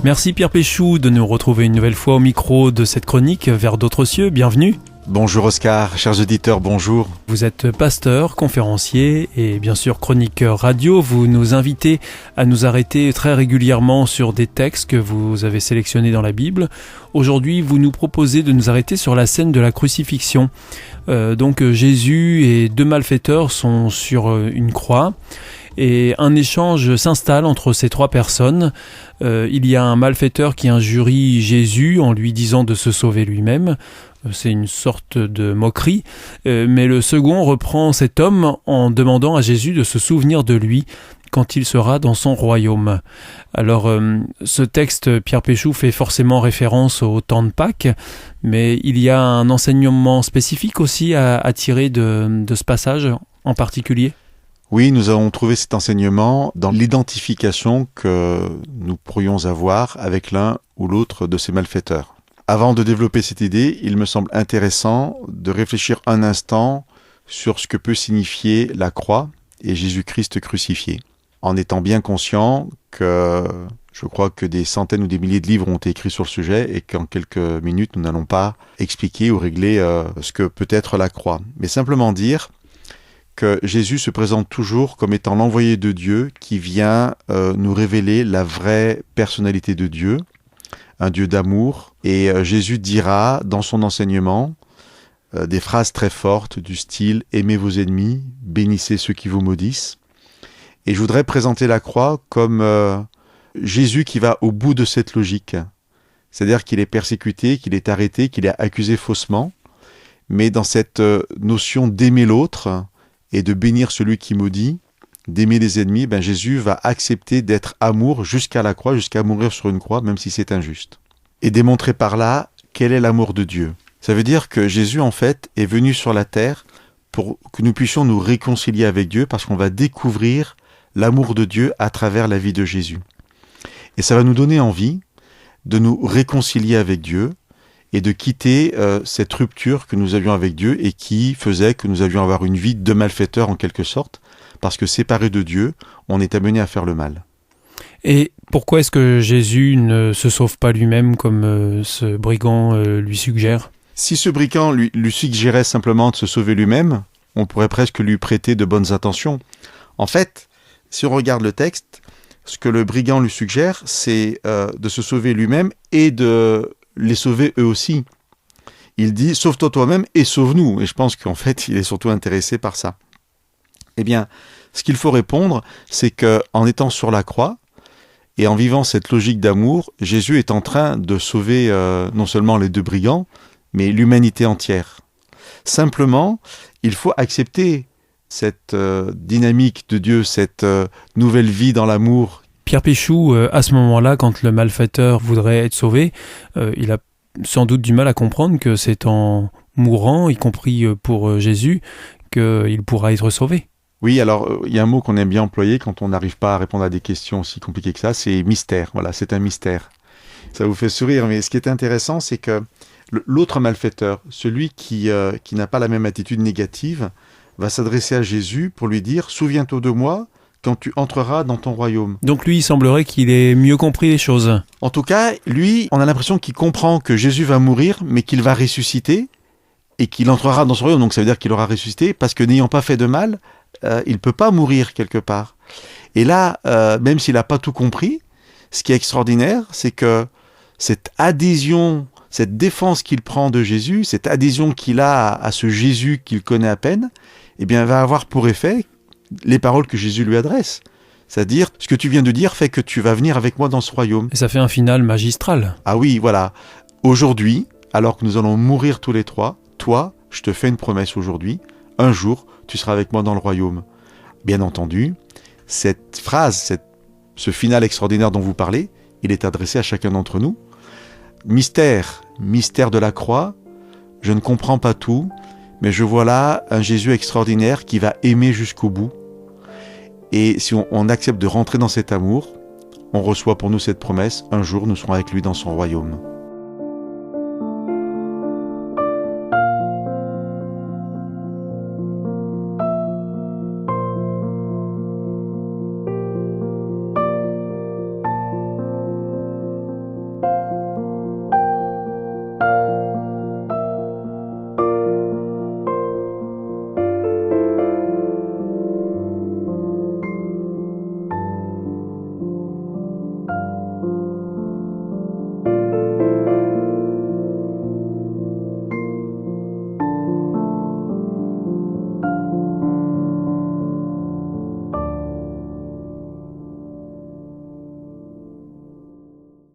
Merci Pierre Péchou de nous retrouver une nouvelle fois au micro de cette chronique Vers d'autres cieux. Bienvenue. Bonjour Oscar, chers auditeurs, bonjour. Vous êtes pasteur, conférencier et bien sûr chroniqueur radio. Vous nous invitez à nous arrêter très régulièrement sur des textes que vous avez sélectionnés dans la Bible. Aujourd'hui, vous nous proposez de nous arrêter sur la scène de la crucifixion. Donc Jésus et deux malfaiteurs sont sur une croix. Et un échange s'installe entre ces trois personnes. Il y a un malfaiteur qui injurie Jésus en lui disant de se sauver lui-même. C'est une sorte de moquerie. Mais le second reprend cet homme en demandant à Jésus de se souvenir de lui quand il sera dans son royaume. Alors, ce texte, Pierre Péchou, fait forcément référence au temps de Pâques, mais il y a un enseignement spécifique aussi à tirer de ce passage en particulier. Oui, nous avons trouvé cet enseignement dans l'identification que nous pourrions avoir avec l'un ou l'autre de ces malfaiteurs. Avant de développer cette idée, il me semble intéressant de réfléchir un instant sur ce que peut signifier la croix et Jésus-Christ crucifié, en étant bien conscient que je crois que des centaines ou des milliers de livres ont été écrits sur le sujet et qu'en quelques minutes, nous n'allons pas expliquer ou régler ce que peut être la croix, mais simplement dire que Jésus se présente toujours comme étant l'envoyé de Dieu qui vient nous révéler la vraie personnalité de Dieu, un Dieu d'amour. Et Jésus dira dans son enseignement des phrases très fortes du style « Aimez vos ennemis, bénissez ceux qui vous maudissent ». Et je voudrais présenter la croix comme Jésus qui va au bout de cette logique. C'est-à-dire qu'il est persécuté, qu'il est arrêté, qu'il est accusé faussement. Mais dans cette notion d'aimer l'autre et de bénir celui qui maudit, d'aimer les ennemis, Jésus va accepter d'être amour jusqu'à la croix, jusqu'à mourir sur une croix, même si c'est injuste. Et démontrer par là quel est l'amour de Dieu. Ça veut dire que Jésus, en fait, est venu sur la terre pour que nous puissions nous réconcilier avec Dieu, parce qu'on va découvrir l'amour de Dieu à travers la vie de Jésus. Et ça va nous donner envie de nous réconcilier avec Dieu et de quitter cette rupture que nous avions avec Dieu et qui faisait que nous avions avoir une vie de malfaiteurs en quelque sorte, parce que séparés de Dieu, on est amené à faire le mal. Et pourquoi est-ce que Jésus ne se sauve pas lui-même comme ce brigand lui suggère ? Si ce brigand lui suggérait simplement de se sauver lui-même, on pourrait presque lui prêter de bonnes intentions. En fait, si on regarde le texte, ce que le brigand lui suggère, c'est de se sauver lui-même et de les sauver eux aussi. Il dit « Sauve-toi toi-même et sauve-nous ». Et je pense qu'en fait, il est surtout intéressé par ça. Eh bien, ce qu'il faut répondre, c'est qu'en étant sur la croix et en vivant cette logique d'amour, Jésus est en train de sauver non seulement les deux brigands, mais l'humanité entière. Simplement, il faut accepter cette dynamique de Dieu, cette nouvelle vie dans l'amour. Pierre Péchou, à ce moment-là, quand le malfaiteur voudrait être sauvé, il a sans doute du mal à comprendre que c'est en mourant, y compris pour Jésus, qu'il pourra être sauvé. Oui, alors il y a un mot qu'on aime bien employer quand on n'arrive pas à répondre à des questions aussi compliquées que ça, c'est mystère. Voilà, c'est un mystère. Ça vous fait sourire, mais ce qui est intéressant, c'est que l'autre malfaiteur, celui qui n'a pas la même attitude négative, va s'adresser à Jésus pour lui dire « Souviens-toi de moi quand tu entreras dans ton royaume ». Donc lui, il semblerait qu'il ait mieux compris les choses. En tout cas, lui, on a l'impression qu'il comprend que Jésus va mourir, mais qu'il va ressusciter et qu'il entrera dans son royaume. Donc ça veut dire qu'il aura ressuscité, parce que n'ayant pas fait de mal, il ne peut pas mourir quelque part. Et là, même s'il n'a pas tout compris, ce qui est extraordinaire, c'est que cette adhésion, cette défense qu'il prend de Jésus, cette adhésion qu'il a à ce Jésus qu'il connaît à peine, eh bien, va avoir pour effet les paroles que Jésus lui adresse. C'est-à-dire, ce que tu viens de dire fait que tu vas venir avec moi dans ce royaume. Et ça fait un final magistral. Ah oui, voilà. Aujourd'hui, alors que nous allons mourir tous les trois, toi, je te fais une promesse aujourd'hui, un jour, tu seras avec moi dans le royaume. Bien entendu, cette phrase, ce final extraordinaire dont vous parlez, il est adressé à chacun d'entre nous. Mystère de la croix, je ne comprends pas tout, mais je vois là un Jésus extraordinaire qui va aimer jusqu'au bout. Et si on accepte de rentrer dans cet amour, on reçoit pour nous cette promesse, un jour nous serons avec lui dans son royaume.